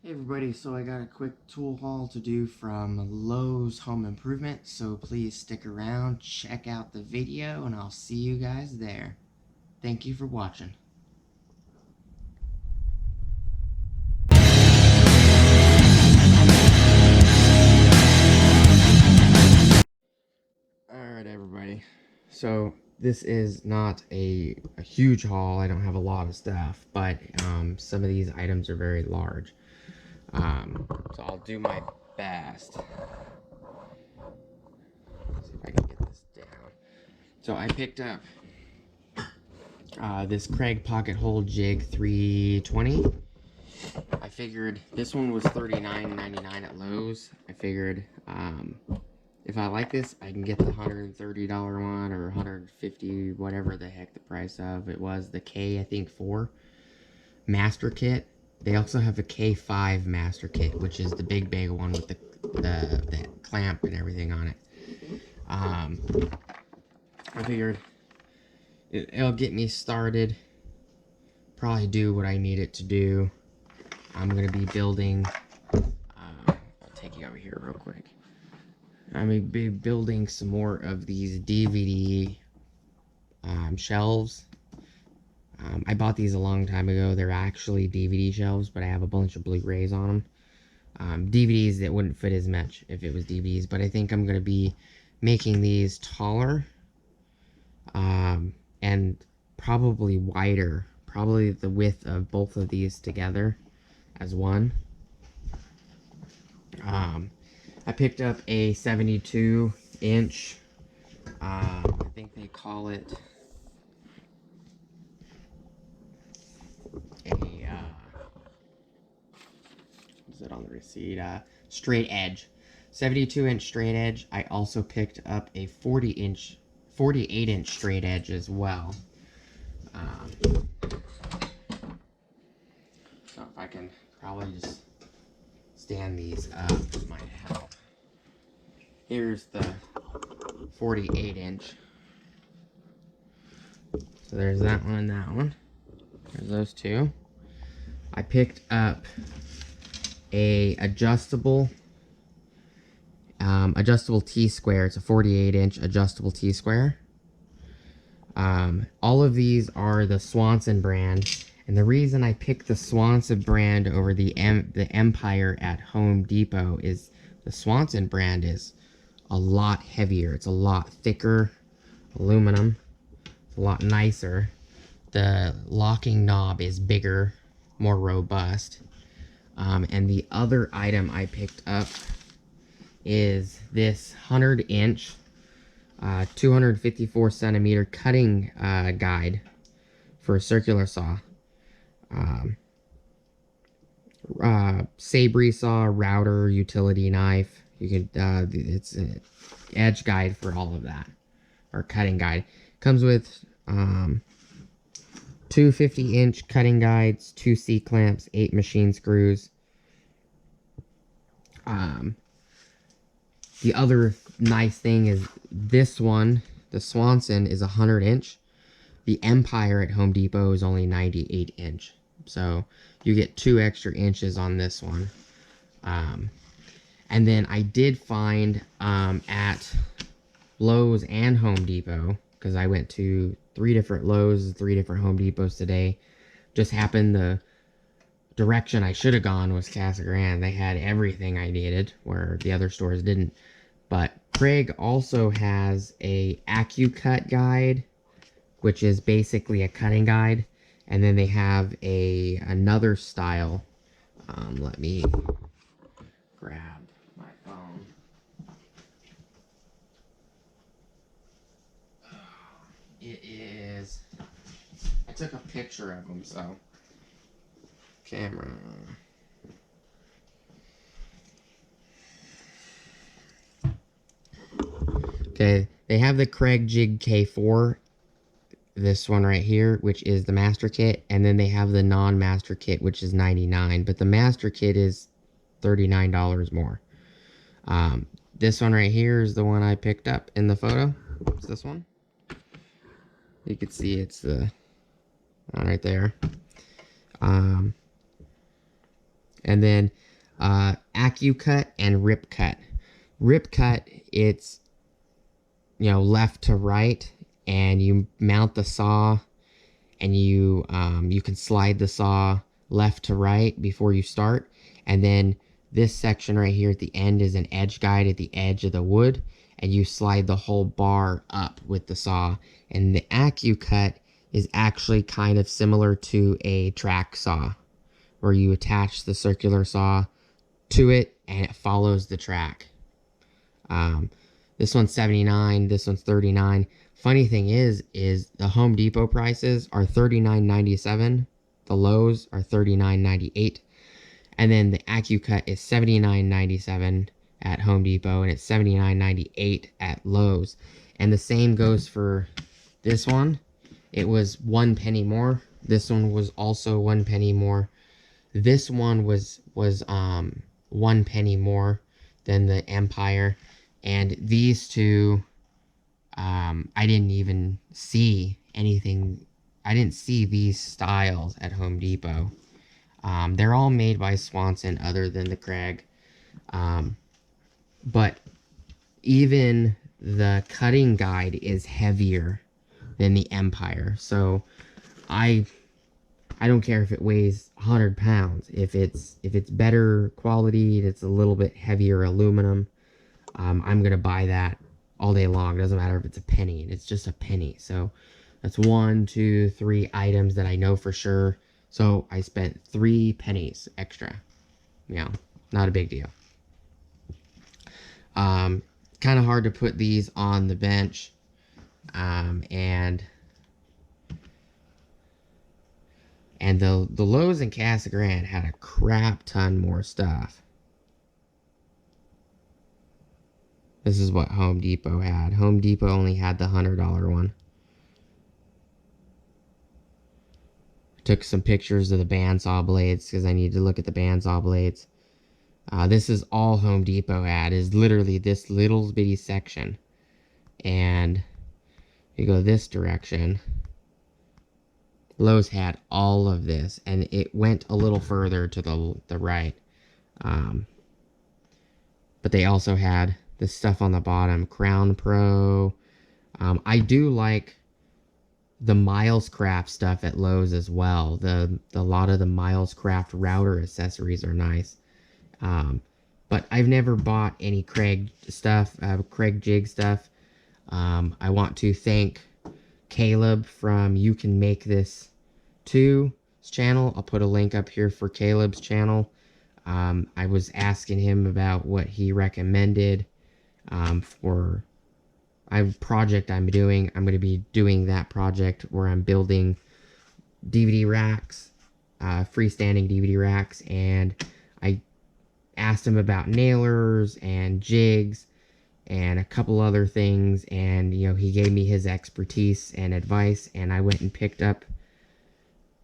Hey everybody, so I got a quick tool haul to do from Lowe's Home Improvement, so please stick around, check out the video, and I'll see you guys there. Thank you for watching. Alright everybody, so this is not a huge haul. I don't have a lot of stuff, but some of these items are very large. So I'll do my best. See if I can get this down. So I picked up this Kreg pocket hole jig 320. I figured this one was $39.99 at Lowe's. I figured if I like this, I can get the $130 one or $150, whatever the heck the price of it was. The K, I think 4 master kit. They also have a K5 master kit, which is the big one with the clamp and everything on it. I figured it'll get me started, probably do what I need it to do. I'm going to be building, I'll take you over here real quick. I'm going to be building some more of these DVD shelves. I bought these a long time ago. They're actually DVD shelves, but I have a bunch of Blu-rays on them. DVDs that wouldn't fit as much if it was DVDs, but I think I'm going to be making these taller and probably wider, probably the width of both of these together as one. I picked up a 72-inch, I think they call it is it on the receipt? Straight edge. 72-inch straight edge. I also picked up a 48-inch straight edge as well. So if I can probably just stand these up, might help. Here's the 48-inch. So there's that one and that one. There's those two. I picked up a adjustable T-square. It's a 48-inch adjustable T-square. All of these are the Swanson brand, and the reason I picked the Swanson brand over the Empire at Home Depot is the Swanson brand is a lot heavier. It's a lot thicker aluminum. It's a lot nicer. The locking knob is bigger, more robust. And the other item I picked up is this 100-inch, 254-centimeter cutting guide for a circular saw. Sabre saw, router, utility knife. You could, it's an edge guide for all of that, or cutting guide. Comes with 2 50-inch cutting guides, 2 C-clamps, 8 machine screws. The other nice thing is this one, the Swanson, is 100-inch. The Empire at Home Depot is only 98-inch. So you get 2 extra inches on this one. And then I did find at Lowe's and Home Depot, because I went to 3 different Lowe's, 3 different Home Depots today. Just happened the direction I should have gone was Casa Grande. They had everything I needed, where the other stores didn't. But Kreg also has a AccuCut guide, which is basically a cutting guide. And then they have another style. Let me grab my phone. It is, I took a picture of them, so camera. Okay, they have the Kreg Jig K4, this one right here, which is the master kit, and then they have the non-master kit, which is $99, but the master kit is $39 more. This one right here is the one I picked up in the photo. It's this one. You can see it's the one right there. And then AccuCut and Rip Cut. Rip Cut, it's, you know, left to right, and you mount the saw, and you can slide the saw left to right before you start. And then this section right here at the end is an edge guide at the edge of the wood, and you slide the whole bar up with the saw. And the AccuCut is actually kind of similar to a track saw, where you attach the circular saw to it and it follows the track. This one's $79, this one's $39. Funny thing is the Home Depot prices are $39.97. The Lowe's are $39.98. And then the AccuCut is $79.97 at Home Depot, and it's $79.98 at Lowe's. And the same goes for this one. It was 1 penny more. This one was also 1 penny more. This one was 1 penny more than the Empire. And these two, I didn't even see anything. I didn't see these styles at Home Depot. They're all made by Swanson other than the Kreg. But even the cutting guide is heavier than the Empire. So I don't care if it weighs 100 pounds. If it's better quality, it's a little bit heavier aluminum, I'm gonna buy that all day long. It doesn't matter if it's a penny. It's just a penny. So that's 1, 2, 3 items that I know for sure. So I spent 3 pennies extra. You know, not a big deal. Kind of hard to put these on the bench. And the Lowe's and Casa Grande had a crap ton more stuff. This is what Home Depot had. Home Depot only had the $100 one. Took some pictures of the bandsaw blades because I need to look at the bandsaw blades. This is all Home Depot had, is literally this little bitty section. And you go this direction. Lowe's had all of this, and it went a little further to the right. But they also had the stuff on the bottom. Crown Pro. I do like the Miles Craft stuff at Lowe's as well. A lot of the Miles Craft router accessories are nice. But I've never bought any Kreg stuff, Kreg jig stuff. I want to thank Caleb from You Can Make This Too's channel. I'll put a link up here for Caleb's channel. I was asking him about what he recommended for a project I'm doing. I'm going to be doing that project where I'm building DVD racks, freestanding DVD racks, and I asked him about nailers and jigs and a couple other things, and you know, he gave me his expertise and advice, and I went and picked up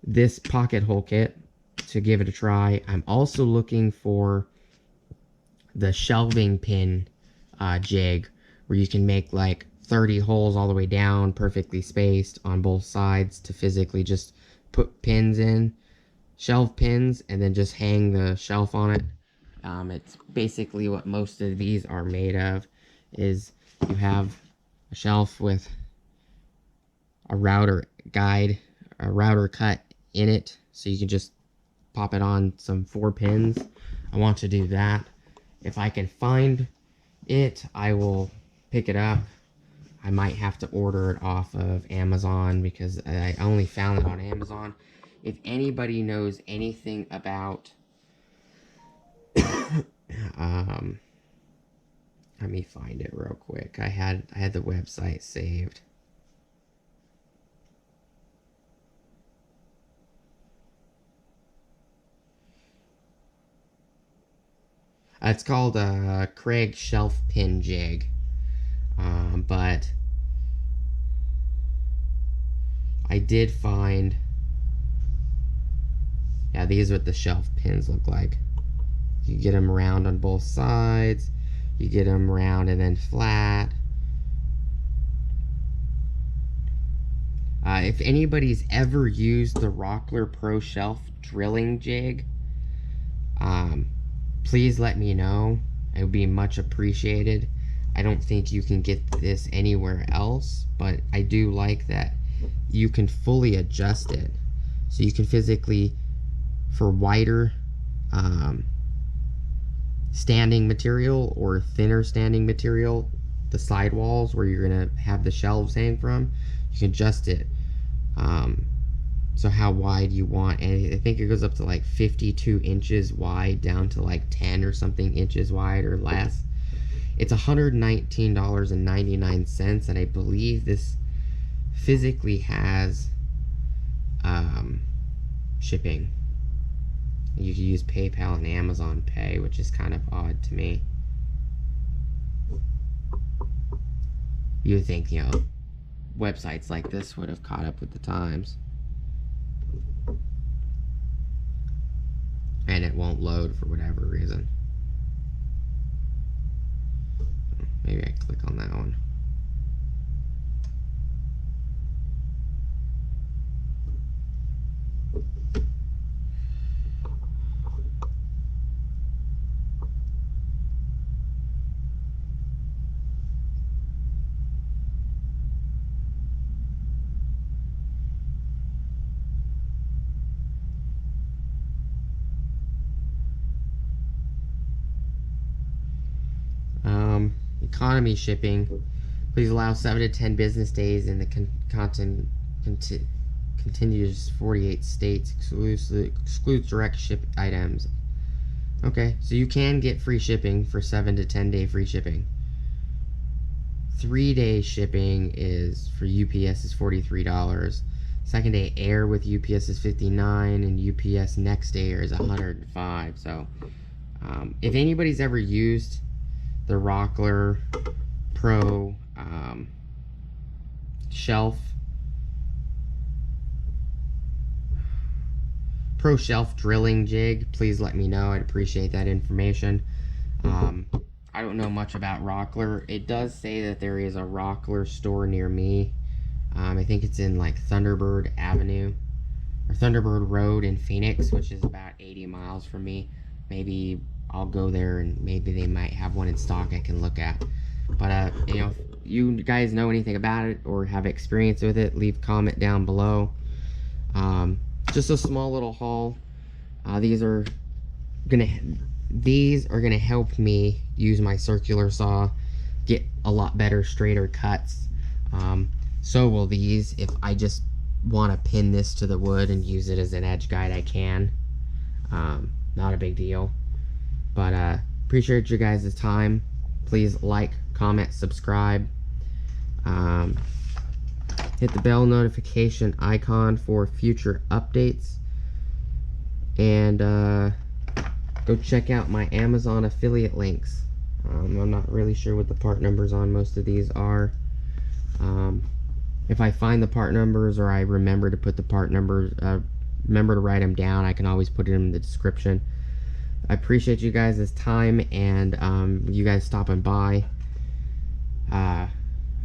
this pocket hole kit to give it a try. I'm also looking for the shelving pin jig, where you can make like 30 holes all the way down, perfectly spaced on both sides, to physically just put pins in, shelf pins, and then just hang the shelf on it. It's basically what most of these are made of, is you have a shelf with a router guide, a router cut in it, so you can just pop it on some 4 pins. I want to do that. If I can find it, I will pick it up. I might have to order it off of Amazon because I only found it on Amazon. If anybody knows anything about let me find it real quick. I had the website saved. It's called a Kreg shelf pin jig. But I did find, yeah, these are what the shelf pins look like. You get them round on both sides. You get them round and then flat. If anybody's ever used the Rockler Pro Shelf drilling jig, Please let me know. It would be much appreciated. I don't think you can get this anywhere else, but I do like that you can fully adjust it. So you can physically, for wider standing material or thinner standing material, the sidewalls where you're gonna have the shelves hang from, you can adjust it so how wide you want, and I think it goes up to like 52 inches wide down to like 10 or something inches wide or less. It's $119.99, and I believe this physically has shipping. You can use PayPal and Amazon Pay, which is kind of odd to me. You would think, you know, websites like this would have caught up with the times. And it won't load for whatever reason. Maybe I click on that one. Economy shipping. Please allow 7 to 10 business days in the continuous 48 states. Excludes direct ship items. Okay, so you can get free shipping for 7 to 10 day free shipping. 3-day shipping is for UPS is $43. Second day air with UPS is $59, and UPS next day air is $105. So if anybody's ever used the Rockler Pro shelf drilling jig, please let me know. I'd appreciate that information. I don't know much about Rockler. It does say that there is a Rockler store near me. I think it's in like Thunderbird Avenue or Thunderbird Road in Phoenix, which is about 80 miles from me. Maybe I'll go there and maybe they might have one in stock I can look at. But you know, if you guys know anything about it or have experience with it, leave a comment down below. Just a small little haul. These are gonna help me use my circular saw, get a lot better, straighter cuts. So will these. If I just want to pin this to the wood and use it as an edge guide, I can. Not a big deal. But appreciate your guys' time. Please like, comment, subscribe. Hit the bell notification icon for future updates. And go check out my Amazon affiliate links. I'm not really sure what the part numbers on most of these are. If I find the part numbers or I remember to put the part numbers, remember to write them down, I can always put it in the description. I appreciate you guys' time and you guys stopping by.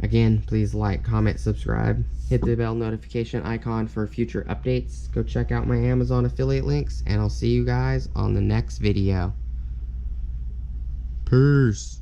Again, please like, comment, subscribe. Hit the bell notification icon for future updates. Go check out my Amazon affiliate links, and I'll see you guys on the next video. Peace.